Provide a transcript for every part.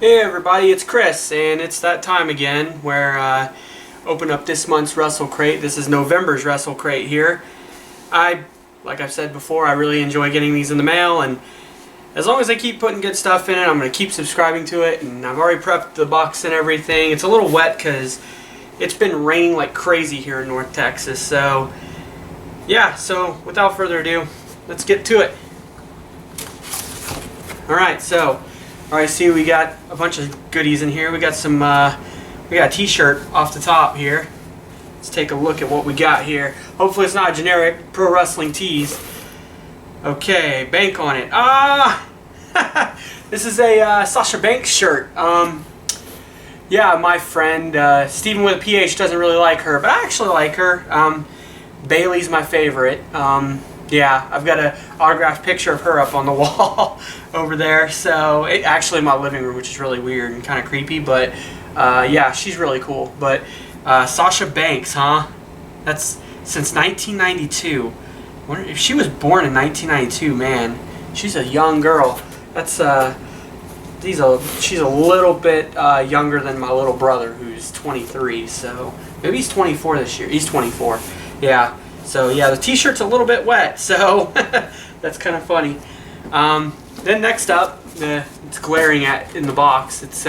Hey everybody, it's Chris, and it's that time again where open up this month's WrestleCrate. This is November's WrestleCrate here. Like I've said before, I really enjoy getting these in the mail, and as long as they keep putting good stuff in it, I'm going to keep subscribing to it, and I've already prepped the box and everything. It's a little wet because it's been raining like crazy here in North Texas, so yeah, so without further ado, let's get to it. Alright, so alright, see, we got a bunch of goodies in here. We got some, we got a t-shirt off the top here. Let's take a look at what we got here. Hopefully it's not a generic pro wrestling tees. Okay, Bank on it. This is a Sasha Banks shirt. Yeah, my friend, Steven with a PH doesn't really like her, but I actually like her. Bailey's my favorite. Yeah, I've got an autographed picture of her up on the wall over there. So, actually in my living room, which is really weird and kind of creepy. But, yeah, she's really cool. But, Sasha Banks, huh? That's since 1992. If she was born in 1992, man, she's a young girl. That's, she's a little bit younger than my little brother, who's 23. So, maybe he's 24 this year. He's 24. Yeah. So yeah, the t-shirt's a little bit wet, so that's kind of funny. Then next up, it's glaring in the box. It's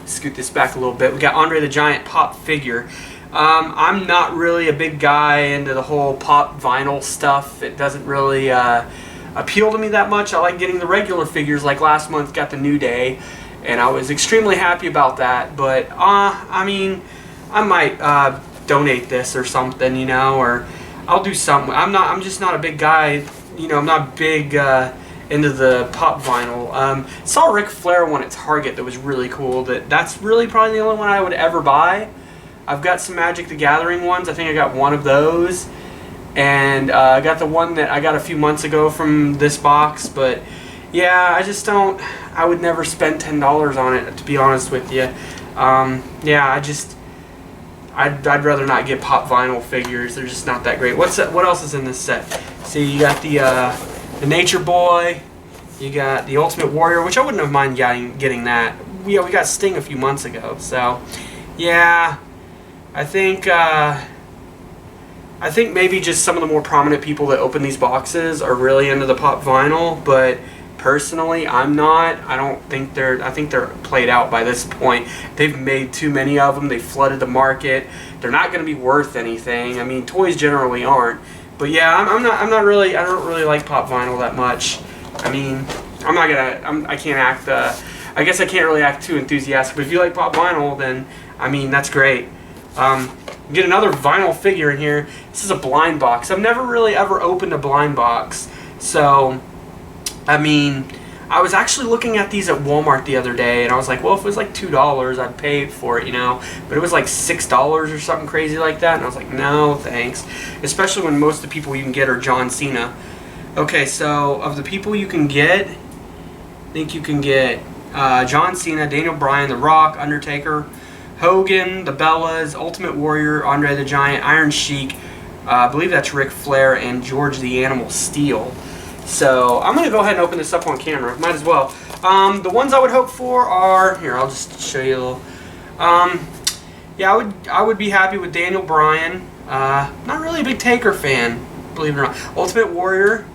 scoot this back a little bit. We got Andre the Giant pop figure. I'm not really a big guy into the whole pop vinyl stuff. It doesn't really appeal to me that much. I like getting the regular figures, like last month got the New Day, and I was extremely happy about that. But I mean, I might donate this or something, you know, or I'll do something. I'm just not a big guy, you know. I'm not big into the pop vinyl. Saw Ric Flair one at Target that was really cool. That's really probably the only one I would ever buy. I've got some Magic the Gathering ones. I think I got one of those, and I got the one that I got a few months ago from this box. But yeah, I just don't. I would never spend $10 on it, to be honest with you. Yeah, I'd rather not get pop vinyl figures. They're just not that great. What else is in this set? See, you got the Nature Boy. You got the Ultimate Warrior, which I wouldn't have mind getting that. Yeah, we got Sting a few months ago. So, yeah, I think maybe just some of the more prominent people that open these boxes are really into the pop vinyl, but personally, I'm not. I think they're played out by this point. They've made too many of them. They've flooded the market. They're not going to be worth anything. I mean, toys generally aren't. But yeah, I don't really like pop vinyl that much. I mean, I can't act. I guess I can't really act too enthusiastic. But if you like pop vinyl, then I mean, that's great. Get another vinyl figure in here. This is a blind box. I've never really ever opened a blind box, so. I mean, I was actually looking at these at Walmart the other day, and I was like, well, if it was like $2, I'd pay for it, you know. But it was like $6 or something crazy like that, and I was like, no, thanks. Especially when most of the people you can get are John Cena. Okay, so of the people you can get, I think you can get John Cena, Daniel Bryan, The Rock, Undertaker, Hogan, the Bellas, Ultimate Warrior, Andre the Giant, Iron Sheik, I believe that's Ric Flair, and George the Animal Steele. So, I'm going to go ahead and open this up on camera. Might as well. The ones I would hope for are... Here, I'll just show you a little. Yeah, I would be happy with Daniel Bryan. Not really a big Taker fan, believe it or not. Ultimate Warrior.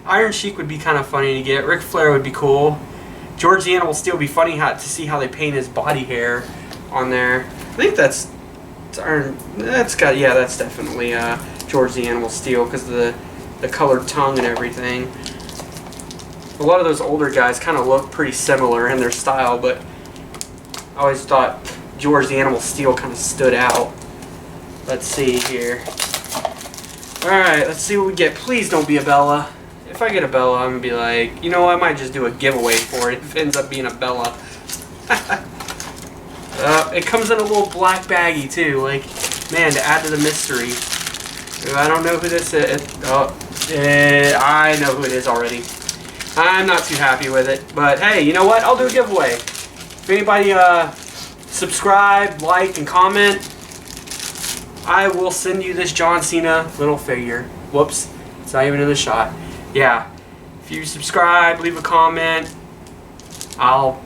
Iron Sheik would be kind of funny to get. Ric Flair would be cool. George the Animal Steele would be funny to see how they paint his body hair on there. I think that's Iron... That's definitely George the Animal Steele because of the colored tongue and everything. A lot of those older guys kind of look pretty similar in their style, but I always thought George the Animal Steele kind of stood out. Let's see here. Alright, let's see what we get. Please don't be a Bella. If I get a Bella, I'm going to be like, you know, I might just do a giveaway for it if it ends up being a Bella. It comes in a little black baggie too, like, man, to add to the mystery. I don't know who this is. I know who it is already. I'm not too happy with it. But hey, you know what? I'll do a giveaway. If anybody subscribe, like, and comment, I will send you this John Cena little figure. Whoops. It's not even in the shot. Yeah. If you subscribe, leave a comment, I'll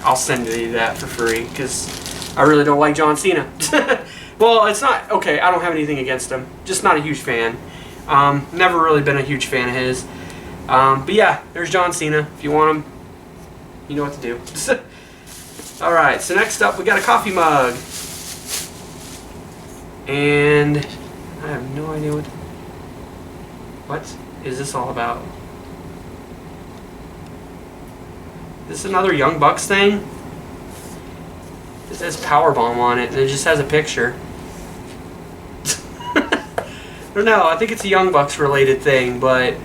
I'll send you that for free because I really don't like John Cena. Well, it's not okay. I don't have anything against him. Just not a huge fan. Never really been a huge fan of his. But yeah, there's John Cena. If you want him, you know what to do. All right. So next up, we got a coffee mug, and I have no idea what is this all about. Is this another Young Bucks thing? It says Powerbomb on it, and it just has a picture. I don't know. I think it's a Young Bucks related thing, but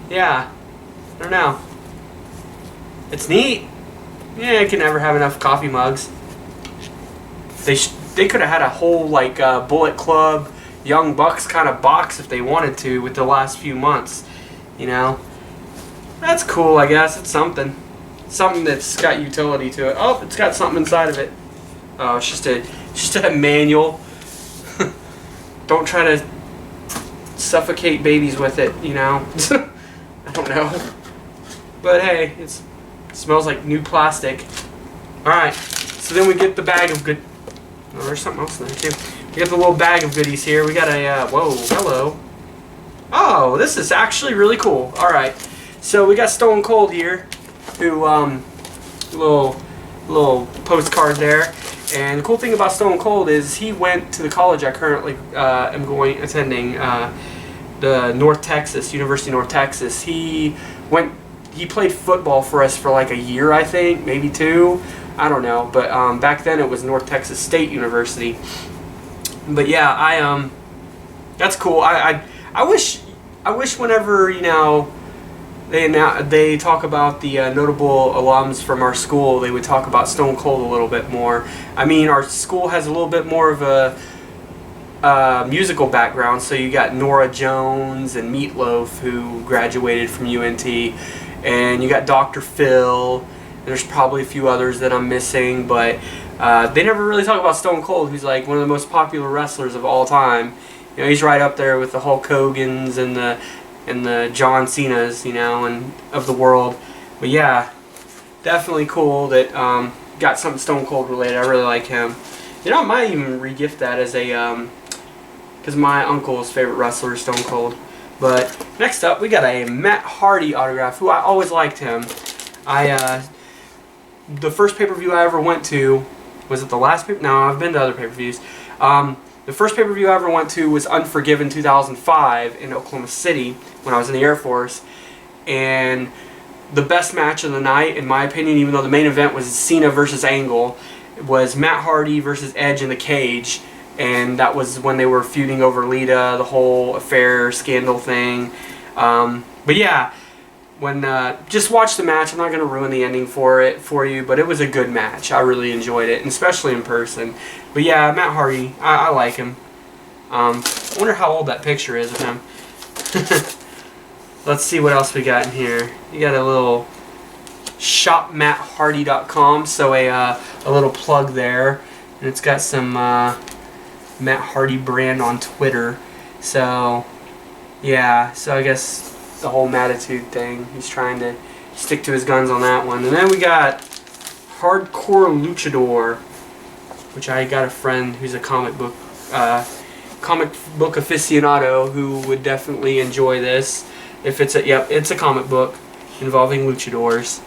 yeah, I don't know. It's neat. Yeah, I can never have enough coffee mugs. They could have had a whole like Bullet Club Young Bucks kind of box if they wanted to with the last few months. You know, that's cool. I guess it's something. Something that's got utility to it. Oh, it's got something inside of it. Oh, it's just a manual. Don't try to suffocate babies with it, you know. I don't know. But hey, it smells like new plastic. Alright, so then we get the bag of good... Oh, there's something else in there too. We got the little bag of goodies here. We got a... whoa, hello. Oh, this is actually really cool. Alright, so we got Stone Cold here. Who, little postcard there. And the cool thing about Stone Cold is he went to the college I currently am attending, the University of North Texas. He played football for us for like a year, I think, maybe 2. I don't know, but back then it was North Texas State University. But yeah, that's cool. I wish whenever, you know, they talk about the notable alums from our school, they would talk about Stone Cold a little bit more. I mean, our school has a little bit more of a musical background, so you got Norah Jones and Meatloaf, who graduated from UNT, and you got Dr. Phil. There's probably a few others that I'm missing, but they never really talk about Stone Cold, who's like one of the most popular wrestlers of all time. You know, he's right up there with the Hulk Hogan's and the John Cena's, you know, and of the world. But yeah, definitely cool that got something Stone Cold related. I really like him. You know, I might even regift that as a because my uncle's favorite wrestler is Stone Cold. But next up, we got a Matt Hardy autograph, who I always liked him. The first pay-per-view I ever went to, was it the last pay-per-view? No, I've been to other pay-per-views. The first pay-per-view I ever went to was Unforgiven 2005 in Oklahoma City when I was in the Air Force. And the best match of the night, in my opinion, even though the main event was Cena versus Angle, was Matt Hardy versus Edge in the cage. And that was when they were feuding over Lita, the whole affair, scandal thing. But yeah, just watch the match. I'm not going to ruin the ending for you, but it was a good match. I really enjoyed it, and especially in person. But yeah, Matt Hardy, I like him. I wonder how old that picture is of him. Let's see what else we got in here. You got a little shopmatthardy.com, so a little plug there, and it's got some Matt Hardy brand on Twitter. So yeah, so I guess the whole Mattitude thing, he's trying to stick to his guns on that one. And then we got Hardcore Luchador, which I got a friend who's a comic book aficionado who would definitely enjoy this. If it's it's a comic book involving luchadors,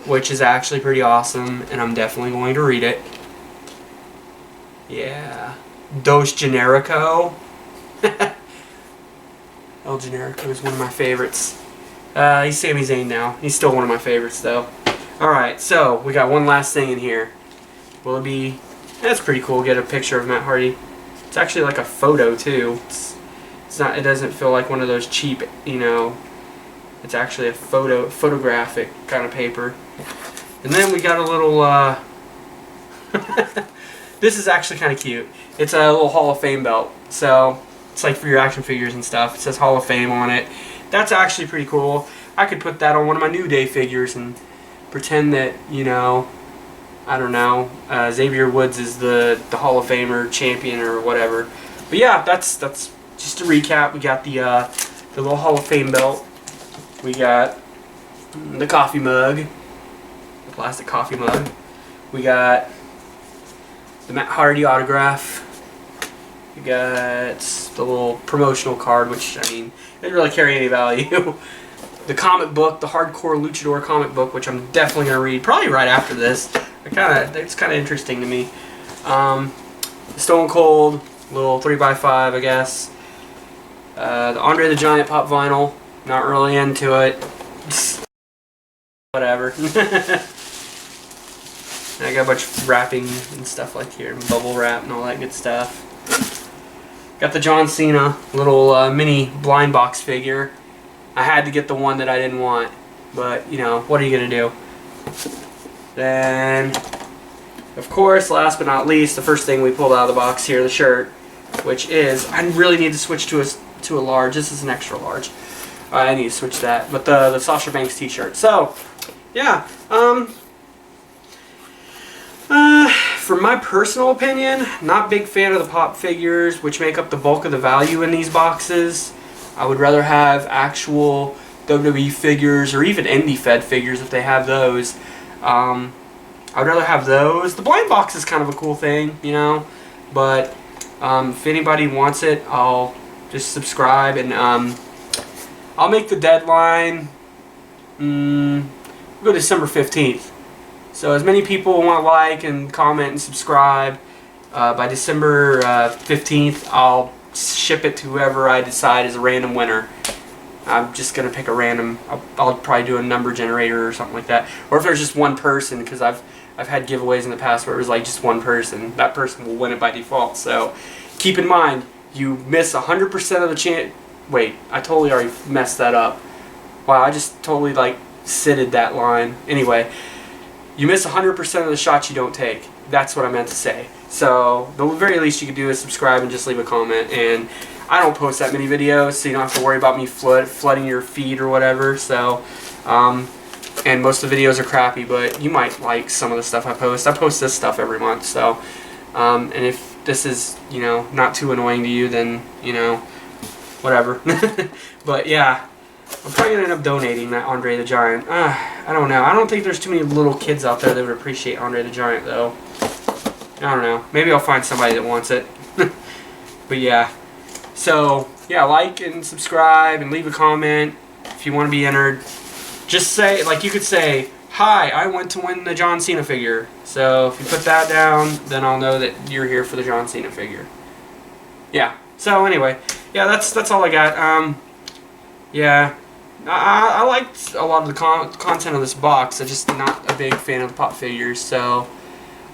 which is actually pretty awesome, and I'm definitely going to read it. Yeah, Dos Generico. El Generico is one of my favorites. He's Sami Zayn now. He's still one of my favorites, though. Alright, so we got one last thing in here. Will it be... That's pretty cool. Get a picture of Matt Hardy. It's actually like a photo, too. It's not... It doesn't feel like one of those cheap, you know... It's actually a photographic kind of paper. And then we got a little... This is actually kind of cute. It's a little Hall of Fame belt. So... It's like for your action figures and stuff. It says Hall of Fame on it. That's actually pretty cool. I could put that on one of my New Day figures and pretend that, you know, I don't know, Xavier Woods is the Hall of Famer champion or whatever. But yeah, that's just a recap. We got the little Hall of Fame belt. We got the coffee mug. a plastic coffee mug. We got the Matt Hardy autograph. We got the little promotional card, which, I mean, didn't really carry any value. The comic book, the Hardcore Luchador comic book, which I'm definitely going to read probably right after this. It's kind of interesting to me. The Stone Cold, little 3x5, I guess. The Andre the Giant pop vinyl, not really into it. Whatever. I got a bunch of wrapping and stuff like here, bubble wrap and all that good stuff. Got the John Cena little mini blind box figure. I had to get the one that I didn't want, but you know, what are you gonna do? Then, of course, last but not least, the first thing we pulled out of the box here, the shirt, which is, I really need to switch to a large. This is an extra large. I need to switch that. But the Sasha Banks t-shirt. So, yeah. For my personal opinion, not big fan of the pop figures, which make up the bulk of the value in these boxes. I would rather have actual WWE figures or even indie fed figures if they have those. I would rather have those. The blind box is kind of a cool thing, you know, but if anybody wants it, I'll just subscribe, and I'll make the deadline. We'll go December 15th. So as many people want to like and comment and subscribe, by December 15th, I'll ship it to whoever I decide is a random winner. I'm just going to pick a random, I'll probably do a number generator or something like that. Or if there's just one person, because I've had giveaways in the past where it was like just one person, that person will win it by default. So keep in mind, you miss 100% of the chance. Wait, I totally already messed that up. Wow, I just totally like sitted that line. Anyway, you miss 100% of the shots you don't take. That's what I meant to say. So the very least you can do is subscribe and just leave a comment. And I don't post that many videos, so you don't have to worry about me flooding your feed or whatever. So, and most of the videos are crappy, but you might like some of the stuff I post. I post this stuff every month. So, and if this is, you know, not too annoying to you, then, you know, whatever. But yeah, I'm probably going to end up donating that Andre the Giant. I don't know. I don't think there's too many little kids out there that would appreciate Andre the Giant, though. I don't know. Maybe I'll find somebody that wants it. But yeah. So, yeah, like and subscribe and leave a comment if you want to be entered. Just say, like, you could say, hi, I want to win the John Cena figure. So if you put that down, then I'll know that you're here for the John Cena figure. Yeah. So anyway, yeah, that's all I got. Yeah, I liked a lot of the content of this box. I'm just not a big fan of the pop figures. So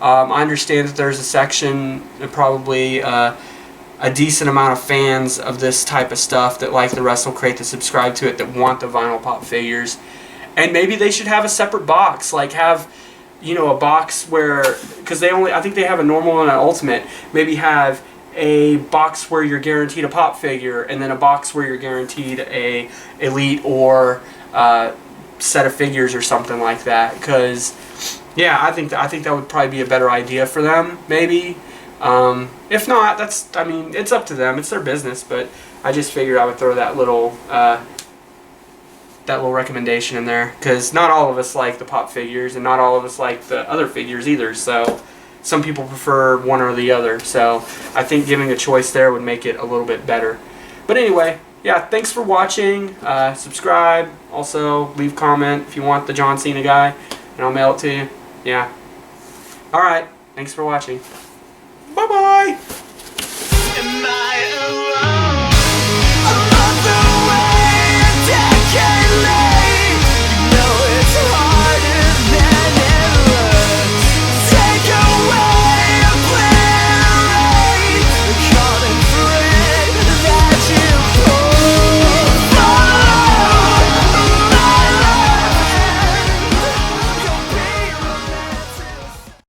I understand that there's a section, probably a decent amount of fans of this type of stuff that like the WrestleCrate, that subscribe to it, that want the vinyl pop figures. And maybe they should have a separate box, like have, you know, a box where, because I think they have a normal and an ultimate, maybe have a box where you're guaranteed a pop figure, and then a box where you're guaranteed a elite or set of figures or something like that. Because yeah, I think that would probably be a better idea for them, maybe. If not, I mean, it's up to them, it's their business, but I just figured I would throw that little recommendation in there, because not all of us like the pop figures, and not all of us like the other figures either. So some people prefer one or the other, so I think giving a choice there would make it a little bit better. But anyway, yeah, thanks for watching. Subscribe, also leave a comment if you want the John Cena guy, and I'll mail it to you. Yeah. Alright, thanks for watching. Bye-bye!